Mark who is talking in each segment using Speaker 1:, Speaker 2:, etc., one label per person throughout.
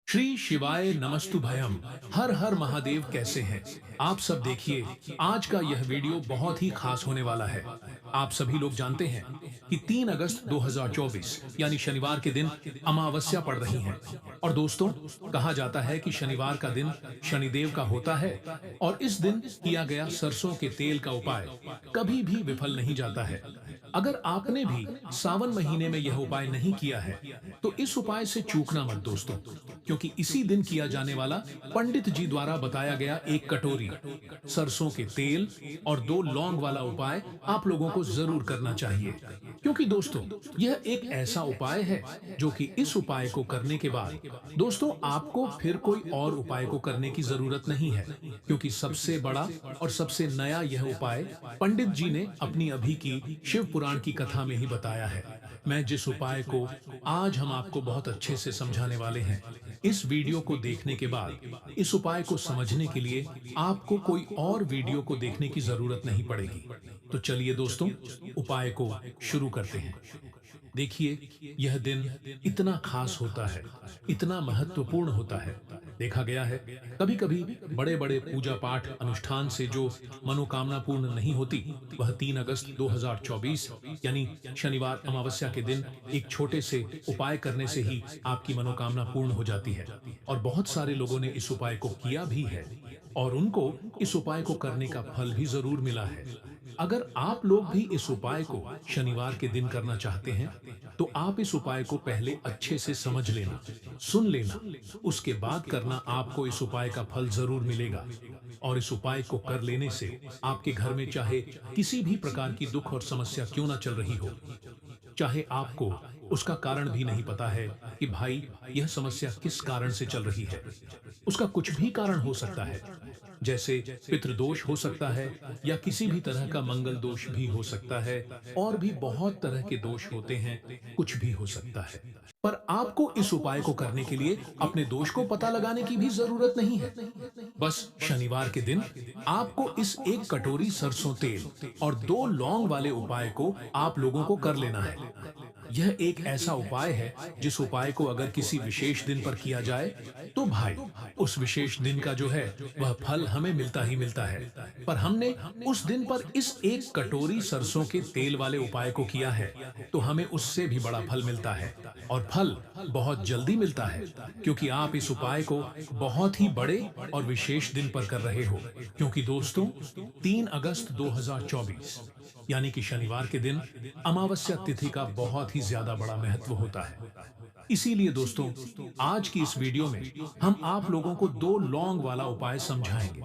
Speaker 1: श्री शिवाय नमस्तुभयम। हर हर महादेव। कैसे हैं आप सब? देखिए, आज का यह वीडियो बहुत ही खास होने वाला है। आप सभी लोग जानते हैं कि 3 अगस्त 2024 यानी शनिवार के दिन अमावस्या पड़ रही है। और दोस्तों, कहा जाता है कि शनिवार का दिन शनिदेव का होता है और इस दिन किया गया सरसों के तेल का उपाय कभी भी विफल नहीं जाता है। अगर आपने भी सावन महीने में यह उपाय नहीं किया है तो इस उपाय से चूकना मत दोस्तों, क्योंकि इसी दिन किया जाने वाला पंडित जी द्वारा बताया गया एक कटोरी सरसों के तेल और 2 लौंग वाला उपाय आप लोगों को जरूर करना चाहिए। क्योंकि दोस्तों, यह एक ऐसा उपाय है जो कि इस उपाय को करने के बाद दोस्तों आपको फिर कोई और उपाय को करने की जरूरत नहीं है, क्योंकि सबसे बड़ा और सबसे नया यह उपाय पंडित जी ने अपनी अभी की शिव पुराण की कथा में ही बताया है। मैं जिस उपाय को आज हम आपको बहुत अच्छे से समझाने वाले हैं, इस वीडियो को देखने के बाद इस उपाय को समझने के लिए आपको कोई और वीडियो को देखने की जरूरत नहीं पड़ेगी। तो चलिए दोस्तों, उपाय को शुरू करते हैं। देखिए, यह दिन इतना खास होता है, इतना महत्वपूर्ण होता है। देखा गया है कभी कभी बड़े बड़े पूजा पाठ अनुष्ठान से जो मनोकामना पूर्ण नहीं होती, वह 3 अगस्त 2024 यानी शनिवार अमावस्या के दिन एक छोटे से उपाय करने से ही आपकी मनोकामना पूर्ण हो जाती है। और बहुत सारे लोगों ने इस उपाय को किया भी है और उनको इस उपाय को करने का फल भी जरूर मिला है। अगर आप लोग भी इस उपाय को शनिवार के दिन करना चाहते हैं तो आप इस उपाय को पहले अच्छे से समझ लेना, सुन लेना, उसके बाद करना। आपको इस उपाय का फल जरूर मिलेगा। और इस उपाय को कर लेने से आपके घर में चाहे किसी भी प्रकार की दुख और समस्या क्यों ना चल रही हो, चाहे आपको उसका कारण भी नहीं पता है कि भाई यह समस्या किस कारण से चल रही है, उसका कुछ भी कारण हो सकता है, जैसे पितृदोष हो सकता है या किसी भी तरह का मंगल दोष भी हो सकता है, और भी बहुत तरह के दोष होते हैं, कुछ भी हो सकता है। पर आपको इस उपाय को करने के लिए अपने दोष को पता लगाने की भी जरूरत नहीं है। बस शनिवार के दिन आपको इस एक कटोरी सरसों तेल और 2 लौंग वाले उपाय को आप लोगों को कर लेना है। यह एक ऐसा उपाय है जिस उपाय को अगर किसी विशेष दिन पर किया जाए तो भाई उस विशेष दिन का जो है वह फल हमें मिलता ही मिलता है। पर हमने उस दिन पर इस एक कटोरी सरसों के तेल वाले उपाय को किया है तो हमें उससे भी बड़ा फल मिलता है, और फल बहुत जल्दी मिलता है, क्योंकि आप इस उपाय को बहुत ही बड़े और विशेष दिन पर कर रहे हो। क्योंकि दोस्तों, 3 अगस्त 2024 यानी कि शनिवार के दिन अमावस्या तिथि का बहुत ही ज्यादा बड़ा महत्व होता है। इसीलिए दोस्तों, आज की इस वीडियो में हम आप लोगों को 2 लौंग वाला उपाय समझाएंगे,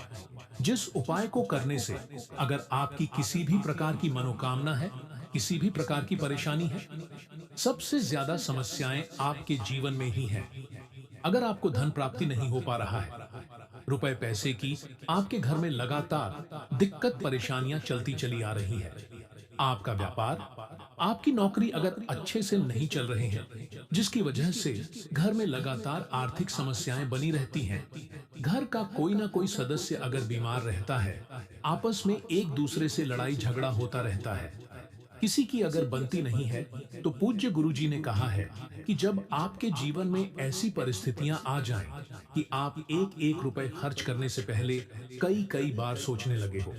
Speaker 1: जिस उपाय को करने से अगर आपकी किसी भी प्रकार की मनोकामना है, किसी भी प्रकार की परेशानी है, सबसे ज्यादा समस्याएं आपके जीवन में ही हैं। अगर आपको धन प्राप्ति नहीं हो पा रहा है, रुपए पैसे की आपके घर में लगातार दिक्कत परेशानियां चलती चली आ रही है, आपका व्यापार, आपकी नौकरी अगर अच्छे से नहीं चल रहे हैं, जिसकी वजह से घर में लगातार आर्थिक समस्याएं बनी रहती हैं, घर का कोई ना कोई सदस्य अगर बीमार रहता है, आपस में एक दूसरे से लड़ाई झगड़ा होता रहता है, किसी की अगर बनती नहीं है, तो पूज्य गुरुजी ने कहा है कि जब आपके जीवन में ऐसी परिस्थितियां आ जाएं कि आप एक एक रुपए खर्च करने से पहले कई कई बार सोचने लगे हो,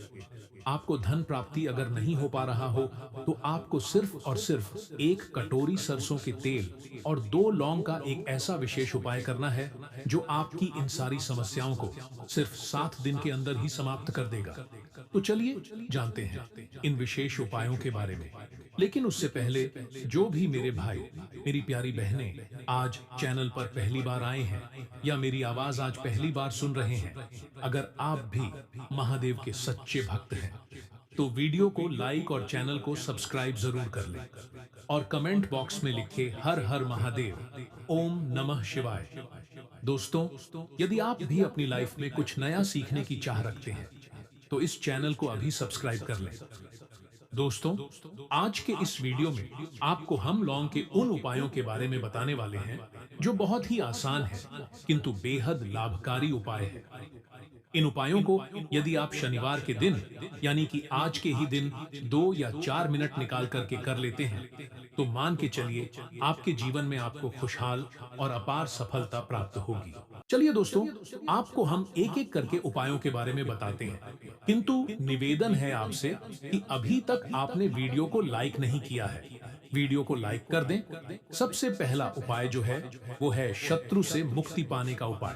Speaker 1: आपको धन प्राप्ति अगर नहीं हो पा रहा हो, तो आपको सिर्फ और सिर्फ एक कटोरी सरसों के तेल और 2 लौंग का एक ऐसा विशेष उपाय करना है जो आपकी इन सारी समस्याओं को सिर्फ 7 दिन के अंदर ही समाप्त कर देगा। तो चलिए जानते हैं इन विशेष उपायों के बारे में। लेकिन उससे पहले, जो भी मेरे भाई, मेरी प्यारी बहनें आज चैनल पर पहली बार आए हैं या मेरी आवाज आज पहली बार सुन रहे हैं, अगर आप भी महादेव के सच्चे भक्त हैं तो वीडियो को लाइक और चैनल को सब्सक्राइब जरूर कर लें, और कमेंट बॉक्स में लिखे हर हर महादेव, ओम नमः शिवाय। दोस्तों, यदि आप भी अपनी लाइफ में कुछ नया सीखने की चाह रखते हैं तो इस चैनल को अभी सब्सक्राइब कर लें। दोस्तों, आज के इस वीडियो में आपको हम लौंग के उन उपायों के बारे में बताने वाले हैं जो बहुत ही आसान है किंतु बेहद लाभकारी उपाय है। इन उपायों को यदि आप शनिवार के दिन यानी कि आज के ही दिन 2 या 4 मिनट निकाल करके कर लेते हैं तो मान के चलिए आपके जीवन में आपको खुशहाल और अपार सफलता प्राप्त होगी। चलिए दोस्तों, आपको हम एक एक करके उपायों के बारे में बताते हैं, किंतु निवेदन है आपसे कि अभी तक आपने वीडियो को लाइक नहीं किया है। वीडियो को लाइक कर दें। सबसे पहला उपाय जो है वो है शत्रु से मुक्ति पाने का उपाय।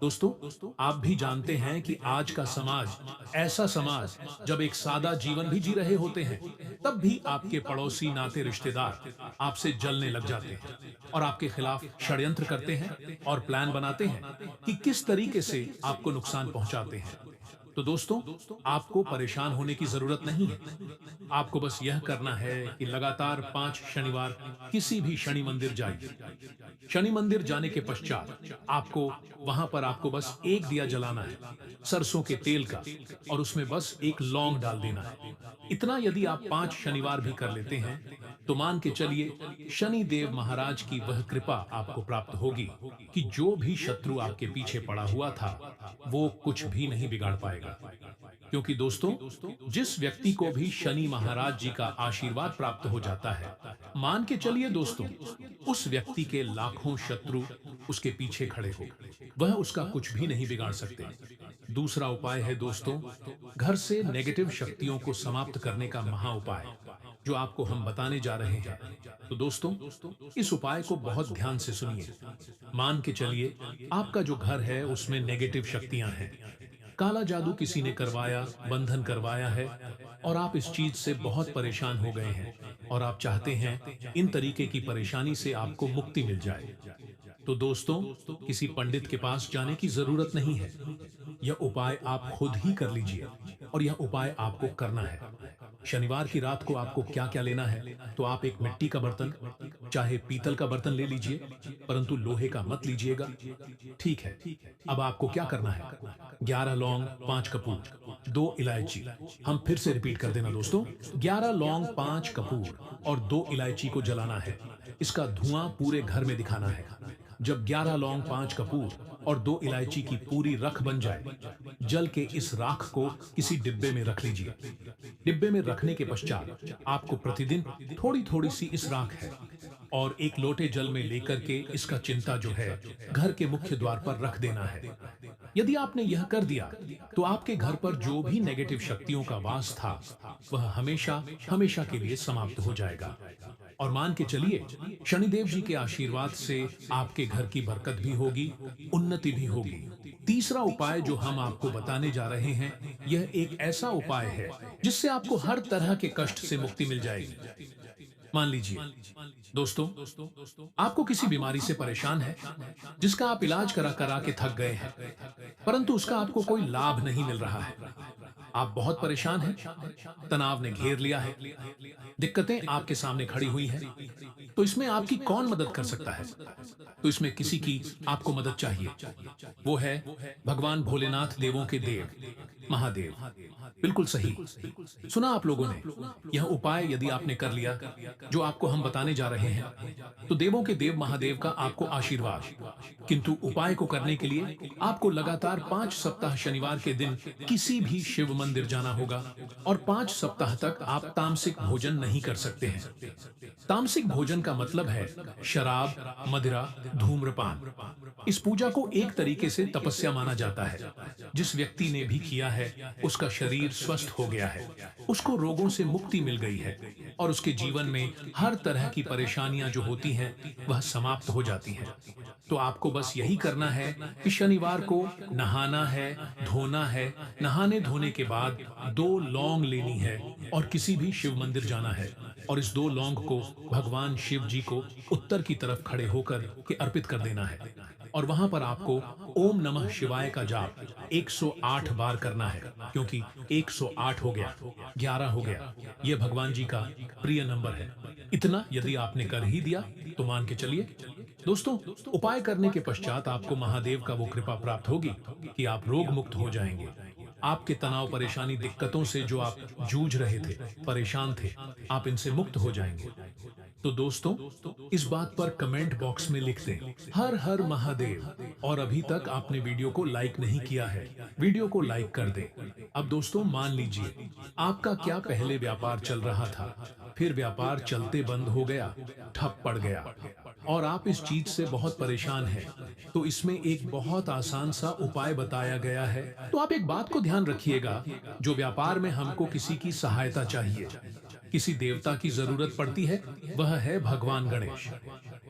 Speaker 1: दोस्तों, आप भी जानते हैं कि आज का समाज ऐसा समाज, जब एक सादा जीवन भी जी रहे होते हैं, तब भी आपके पड़ोसी नाते रिश्तेदार आपसे जलने लग जाते हैं और आपके खिलाफ षड्यंत्र करते हैं और प्लान बनाते हैं कि किस तरीके से आपको नुकसान पहुंचाते हैं। तो दोस्तों, आपको परेशान होने की जरूरत नहीं है। आपको बस यह करना है कि लगातार 5 शनिवार किसी भी शनि मंदिर जाइए। शनि मंदिर जाने के पश्चात आपको वहां पर आपको बस एक दिया जलाना है, सरसों के तेल का, और उसमें बस एक लौंग डाल देना है। इतना यदि आप 5 शनिवार भी कर लेते हैं, तो मान के चलिए शनि देव महाराज की वह कृपा आपको प्राप्त होगी कि जो भी शत्रु आपके पीछे पड़ा हुआ था, वो कुछ भी नहीं बिगाड़ पाएगा। क्योंकि दोस्तों, जिस व्यक्ति को भी शनि महाराज जी का आशीर्वाद प्राप्त हो जाता है, मान के चलिए दोस्तों, उस व्यक्ति के लाखों शत्रु उसके पीछे खड़े हो, वह उसका कुछ भी नहीं बिगाड़ सकते। दूसरा उपाय है दोस्तों, घर से नेगेटिव शक्तियों को समाप्त करने का महा उपाय, जो आपको हम बताने जा रहे हैं। तो दोस्तों, इस उपाय को बहुत ध्यान से सुनिए। मान के चलिए आपका जो घर है उसमें नेगेटिव शक्तियां हैं, काला जादू किसी ने करवाया, बंधन करवाया है, और आप इस चीज से बहुत परेशान हो गए हैं और आप चाहते हैं इन तरीके की परेशानी से आपको मुक्ति मिल जाए। तो दोस्तों, किसी पंडित के पास जाने की जरूरत नहीं है। यह उपाय आप खुद ही कर लीजिए, और यह उपाय आपको करना है। शनिवार की रात को आपको क्या क्या लेना है, तो आप एक मिट्टी का बर्तन, चाहे पीतल का बर्तन ले लीजिए, परंतु लोहे का मत लीजिएगा। ठीक है। अब आपको क्या करना है, 11 लौंग, 5 कपूर, 2 इलायची। हम फिर से रिपीट कर देना दोस्तों, 11 लौंग, 5 कपूर और 2 इलायची को जलाना है। इसका धुआं पूरे घर में दिखाना है। जब 11 लौंग, 5 कपूर और 2 इलायची की पूरी रख बन जाए, जल के इस राख को किसी डिब्बे में रख लीजिए। डिब्बे में रखने के पश्चात आपको प्रतिदिन थोड़ी थोड़ी सी इस राख है और एक लोटे जल में लेकर के इसका चिंता जो है घर के मुख्य द्वार पर रख देना है। यदि आपने यह कर दिया, तो आपके घर पर जो भी नेगेटिव शक्तियों का वास था, वह हमेशा हमेशा के लिए समाप्त हो जाएगा। और मान के चलिए शनिदेव जी के आशीर्वाद से आपके घर की बरकत भी होगी, उन्नति भी होगी। तीसरा उपाय जो हम आपको बताने जा रहे हैं, यह एक ऐसा उपाय है जिससे आपको हर तरह के कष्ट से मुक्ति मिल जाएगी। मान लीजिए दोस्तों, आपको किसी बीमारी से परेशान है, जिसका आप इलाज करा करा के थक गए हैं, परंतु उसका आपको कोई लाभ नहीं मिल रहा है। आप बहुत परेशान हैं, तनाव ने घेर लिया है, दिक्कतें आपके सामने खड़ी हुई हैं। तो इसमें आपकी कौन मदद कर सकता है? तो इसमें किसी की आपको मदद चाहिए। वो है भगवान भोलेनाथ, देवों के देव, महादेव। बिल्कुल सही सुना आप लोगों ने। यह उपाय यदि आपने कर लिया, जो आपको हम बताने जा रहे हैं, तो देवों के देव महादेव का आपको आशीर्वाद। किंतु उपाय को करने के लिए आपको लगातार 5 सप्ताह शनिवार के दिन किसी भी शिव मंदिर जाना होगा, और 5 सप्ताह तक आप तामसिक भोजन नहीं कर सकते हैं। तामसिक भोजन का मतलब है शराब, मदिरा, धूम्रपान। इस पूजा को एक तरीके से तपस्या माना जाता है। जिस व्यक्ति ने भी किया है, उसका शरीर स्वस्थ हो गया है, उसको रोगों से मुक्ति मिल गई है, और उसके जीवन में हर तरह की परेशानियां जो होती हैं, वह समाप्त हो जाती हैं। तो आपको बस यही करना है कि शनिवार को नहाना है, धोना है। नहाने धोने के बाद 2 लौंग लेनी है और किसी भी शिव मंदिर जाना है, और इस 2 लौंग को भगवान शिव जी को उत्तर की तरफ खड़े होकर के अर्पित कर देना है। और वहां पर आपको ओम नमः शिवाय का जाप 108 बार करना है, क्योंकि 108 हो गया, 11 हो गया, यह भगवान जी का प्रिय नंबर है। इतना यदि आपने कर ही दिया, तो मान के चलिए दोस्तों, उपाय करने के पश्चात आपको महादेव का वो कृपा प्राप्त होगी कि आप रोग मुक्त हो जाएंगे। आपके तनाव, परेशानी, दिक्कतों से जो आप जूझ रहे थे, परेशान थे, आप इनसे मुक्त हो जाएंगे। तो दोस्तों, इस बात पर कमेंट बॉक्स में लिख दें हर हर महादेव। और अभी तक आपने वीडियो को लाइक नहीं किया है, वीडियो को लाइक कर दें। अब दोस्तों मान लीजिए, आपका क्या पहले व्यापार चल रहा था, फिर व्यापार चलते बंद हो गया, ठप पड़ गया और आप इस चीज से बहुत परेशान हैं, तो इसमें एक बहुत आसान सा उपाय बताया गया है। तो आप एक बात को ध्यान रखिएगा, जो व्यापार में हमको किसी की सहायता चाहिए, किसी देवता की जरूरत पड़ती है, वह है भगवान गणेश।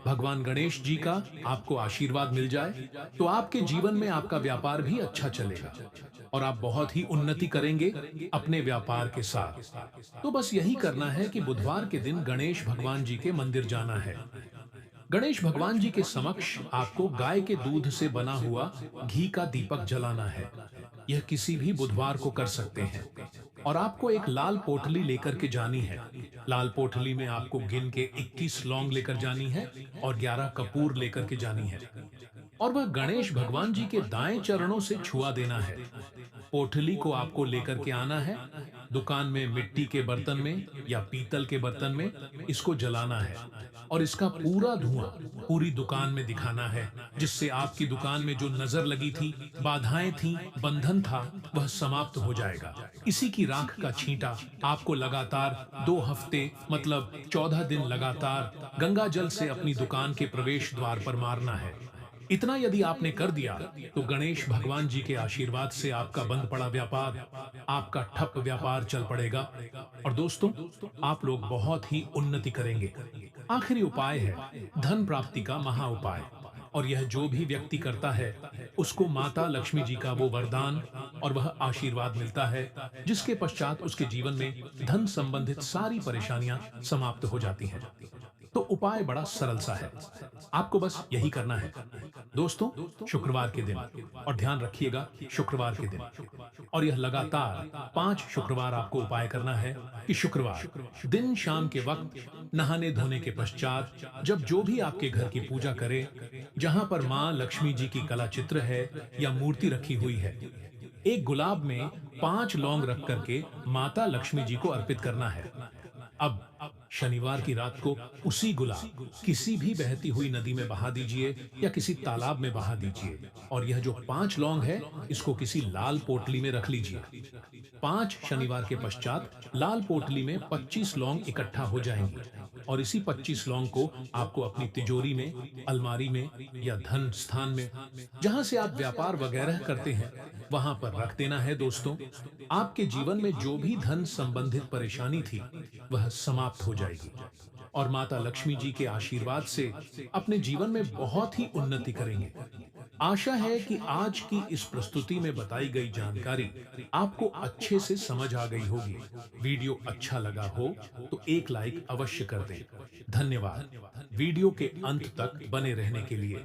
Speaker 1: भगवान गणेश जी का आपको आशीर्वाद मिल जाए तो आपके जीवन में आपका व्यापार भी अच्छा चलेगा और आप बहुत ही उन्नति करेंगे अपने व्यापार के साथ। तो बस यही करना है कि बुधवार के दिन गणेश भगवान जी के मंदिर जाना है। गणेश भगवान जी के समक्ष आपको गाय के दूध से बना हुआ घी का दीपक जलाना है। यह किसी भी बुधवार को कर सकते हैं और आपको एक लाल पोटली लेकर के जानी है। लाल पोटली में आपको गिन के 21 लौंग लेकर जानी है और 11 कपूर लेकर के जानी है और वह गणेश भगवान जी के दाएं चरणों से छुआ देना है। पोटली को आपको लेकर के आना है, दुकान में मिट्टी के बर्तन में या पीतल के बर्तन में इसको जलाना है और इसका पूरा धुआं पूरी दुकान में दिखाना है, जिससे आपकी दुकान में जो नजर लगी थी, बाधाएं थी, बंधन था, वह समाप्त हो जाएगा। इसी की राख का छींटा आपको लगातार 2 हफ्ते मतलब 14 दिन लगातार गंगा जल से अपनी दुकान के प्रवेश द्वार पर मारना है। इतना यदि आपने कर दिया तो गणेश भगवान जी के आशीर्वाद से आपका बंद पड़ा व्यापार, आपका ठप व्यापार चल पड़ेगा और दोस्तों, आप लोग बहुत ही उन्नति करेंगे। आखिरी उपाय है धन प्राप्ति का महा उपाय और यह जो भी व्यक्ति करता है उसको माता लक्ष्मी जी का वो वरदान और वह आशीर्वाद मिलता है, जिसके पश्चात उसके जीवन में धन संबंधित सारी परेशानियां समाप्त हो जाती हैं। तो उपाय बड़ा सरल सा है, आपको बस यही करना है दोस्तों, शुक्रवार के दिन। और ध्यान रखिएगा, शुक्रवार के दिन और यह लगातार 5 शुक्रवार आपको उपाय करना है कि शुक्रवार दिन शाम के वक्त नहाने धोने के पश्चात जब जो भी आपके घर की पूजा करे, जहां पर माँ लक्ष्मी जी की कला चित्र है या मूर्ति रखी हुई है, एक गुलाब में 5 लौंग रख करके माता लक्ष्मी जी को अर्पित करना है। अब शनिवार की रात को उसी गुलाब किसी भी बहती हुई नदी में बहा दीजिए या किसी तालाब में बहा दीजिए और यह जो 5 लौंग है, इसको किसी लाल पोटली में रख लीजिए। 5 शनिवार के पश्चात लाल पोटली में 25 लौंग इकट्ठा हो जाएंगी और इसी 25 लौंग को आपको अपनी तिजोरी में, अलमारी में या धन स्थान में, जहां से आप व्यापार वगैरह करते हैं, वहां पर रख देना है। दोस्तों, आपके जीवन में जो भी धन संबंधित परेशानी थी, वह समाप्त हो जाएगी और माता लक्ष्मी जी के आशीर्वाद से अपने जीवन में बहुत ही उन्नति करेंगे। आशा है कि आज की इस प्रस्तुति में बताई गई जानकारी आपको अच्छे से समझ आ गई होगी। वीडियो अच्छा लगा हो तो एक लाइक अवश्य कर दें। धन्यवाद वीडियो के अंत तक बने रहने के लिए।